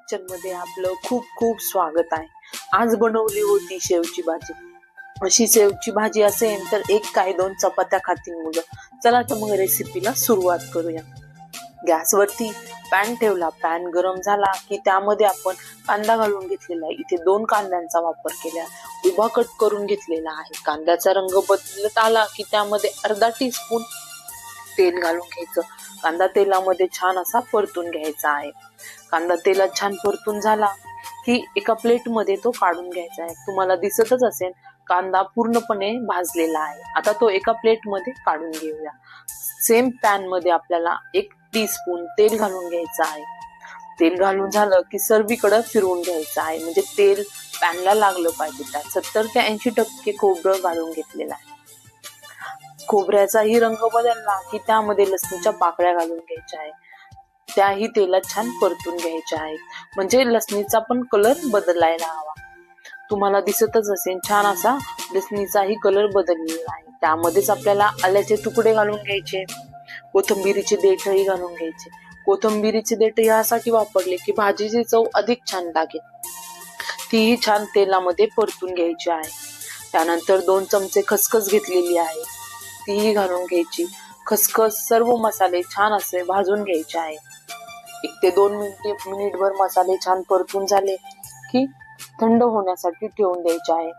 Kitchen मध्ये आपलं खूप खूप स्वागत आहे। आज बनवली होती शेवची भाजी। अशी शेवची भाजी असेल तर एक काय दोन चपात्या खातील मुलं। चला तर मग रेसिपीला सुरुवात करूया। गॅसवरती पॅन ठेवला, पॅन गरम झाला की त्यामध्ये आपण कांदा घालून घेतलेला आहे। इथे 2 कांद्यांचा वापर केला, उभा कट करून घेतलेला आहे। कांद्याचा रंग बदलत आला की त्यामध्ये अर्धा टीस्पून तेल घालून घ्यायचं। कांदा तेलामध्ये छान असा परतून घ्यायचा आहे। कांदा तेलात छान परतून झाला की एका प्लेट मध्ये तो काढून घ्यायचा आहे। तुम्हाला दिसतच असेल कांदा पूर्णपणे भाजलेला आहे। आता तो एका प्लेट मध्ये काढून घेऊया। सेम पॅन मध्ये आपल्याला 1 टीस्पून तेल घालून घ्यायचं आहे। तेल घालून झालं की सर्वीकडे फिरवून घ्यायचं आहे, म्हणजे तेल पॅनला लागलं पाहिजे। त्यात 70 ते 80% खोबरं घालून घेतलेलं आहे। खोबऱ्याचाही रंग बदलला की त्यामध्ये लसणीच्या पाकळ्या घालून घ्यायच्या आहे। त्याही तेलात छान परतून घ्यायच्या आहेत, म्हणजे लसणीचा पण कलर बदलायला हवा। तुम्हाला दिसतच असेल छान असा लसणीचाही कलर बदललेला आहे। त्यामध्येच आपल्याला आल्याचे तुकडे घालून घ्यायचे, कोथिंबीरीचे देठही घालून घ्यायचे। कोथिंबीरीचे देठ यासाठी वापरले की भाजीची चव अधिक छान लागेल। तीही छान तेलामध्ये परतून घ्यायची आहे। त्यानंतर 2 चमचे खसखस घेतलेली आहे, तीही घालून घ्यायची। खसखस सर्व मसाले छान असे भाजून घ्यायचे आहे। 1 ते 2 मिनिटभर मसाले छान परतून झाले की थंड होण्यासाठी ठेवून द्यायचे आहे।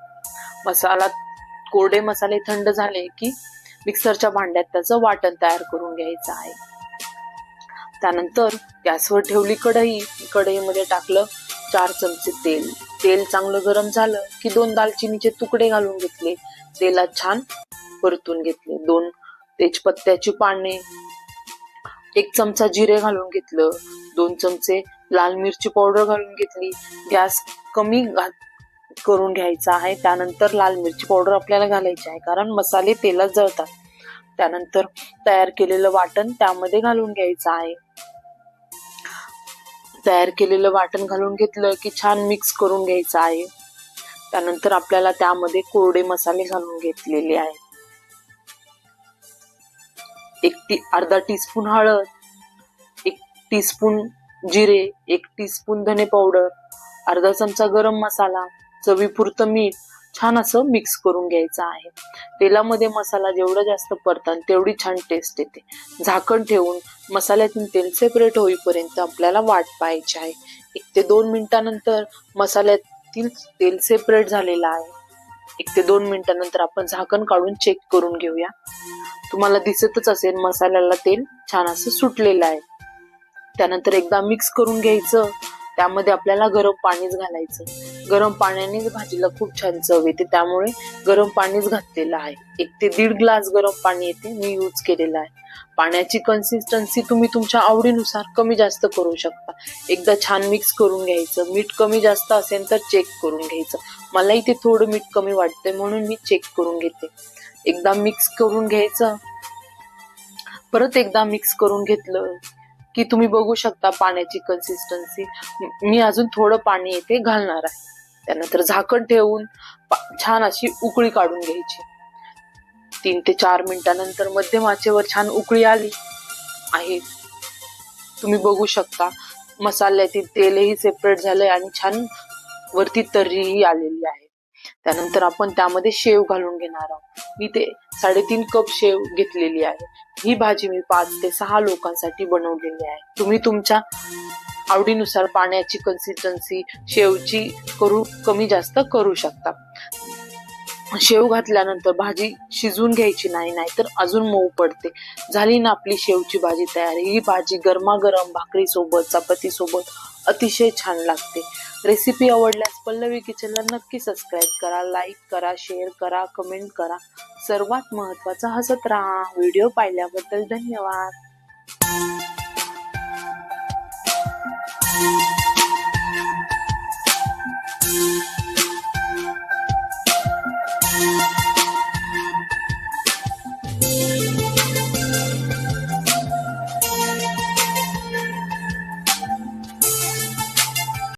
कोरडे मसाले थंड झाले की मिक्सरच्या भांड्यात त्याचं वाटण तयार करून घ्यायचं आहे। त्यानंतर गॅसवर ठेवली कढई, कढईमध्ये टाकलं 4 चमचे तेल। तेल चांगलं गरम झालं की 2 दालचिनीचे तुकडे घालून घेतले, तेलात छान परतून घेतले। 2 तेजपत्त्याची पाने, 1 चमचा जिरे घालून घेतलं, 2 चमचे लाल मिरची पावडर घालून घेतली। गॅस कमी करून घ्यायचा आहे। त्यानंतर लाल मिरची पावडर आपल्याला घालायची आहे, कारण मसाले तेलात जळतात। त्यानंतर तयार केलेलं वाटण त्यामध्ये घालून घ्यायचं आहे। तयार केलेलं वाटण घालून घेतलं की छान मिक्स करून घ्यायचं आहे। त्यानंतर आपल्याला त्यामध्ये कोरडे मसाले घालून घेतलेले आहेत। अर्धा टीस्पून हळद, 1 टीस्पून जिरे, 1 टीस्पून धने पावडर, अर्धा चमचा गरम मसाला, चवीपुरतं मीठ छान असं मिक्स करून घ्यायचं आहे। तेलामध्ये मसाला जेवढा जास्त परताल तेवढी छान टेस्ट येते। झाकण ठेवून मसाल्यातून तेल सेपरेट होईपर्यंत आपल्याला वाट पाहायची आहे। 1 ते 2 मिनिटानंतर मसाल्यातील तेल सेपरेट झालेलं आहे। 1 ते 2 मिनिटानंतर आपण झाकण काढून चेक करून घेऊया। तुम्हाला दिसतच असेल मसाल्याला तेल छान असं सुटलेलं आहे। त्यानंतर एकदा मिक्स करून घ्यायचं। त्यामध्ये आपल्याला गरम पाणीच घालायचं। गरम पाण्यानेच भाजीला खूप छान चव येते, त्यामुळे गरम पाणीच घातलेलं आहे। 1 ते 1.5 ग्लास गरम पाणी येते मी यूज केलेलं आहे। पाण्याची कन्सिस्टन्सी तुम्ही तुमच्या आवडीनुसार कमी जास्त करू शकता। एकदा छान मिक्स करून घ्यायचं। मीठ कमी जास्त असेल तर चेक करून घ्यायचं। मला इथे थोडं मीठ कमी वाटतंय म्हणून मी चेक करून घेते। एकदा मिक्स करून घ्यायचं। परत एकदा मिक्स करून घेतलं की तुम्ही बघू शकता पाण्याची कन्सिस्टन्सी। मी अजून थोडं पाणी येथे घालणार आहे। त्यानंतर झाकण ठेवून छान अशी उकळी काढून घ्यायची। 3 ते 4 मिनिटानंतर मध्यम आचेवर छान उकळी आली आहे। तुम्ही बघू शकता मसाल्यातील तेलही सेपरेट झालंय आणि छान वरती तर्रीही आलेली आहे। त्यानंतर आपण त्यामध्ये शेव घालून घेणार आहोत। मी ते 3.5 कप शेव घेतलेली आहे। ही भाजी मी 5 ते 6 लोकांसाठी बनवलेली आहे। तुम्ही तुमच्या आवडीनुसार पाण्याची कन्सिस्टन्सी शेवची कमी जास्त करू शकता। शेव घातल्यानंतर भाजी शिजून घ्यायची नाही, नाहीतर अजून मऊ पडते। झाली ना आपली शेवची भाजी तयार। ही भाजी गरमागरम भाकरी सोबत, चपाती सोबत अतिशय छान लागते। रेसिपी आवडल्यास पल्लवी किचनला नक्की सबस्क्राईब करा, लाईक करा, शेअर करा, कमेंट करा। सर्वात महत्त्वाचं हसत राहा। व्हिडिओ पाहिल्याबद्दल धन्यवाद।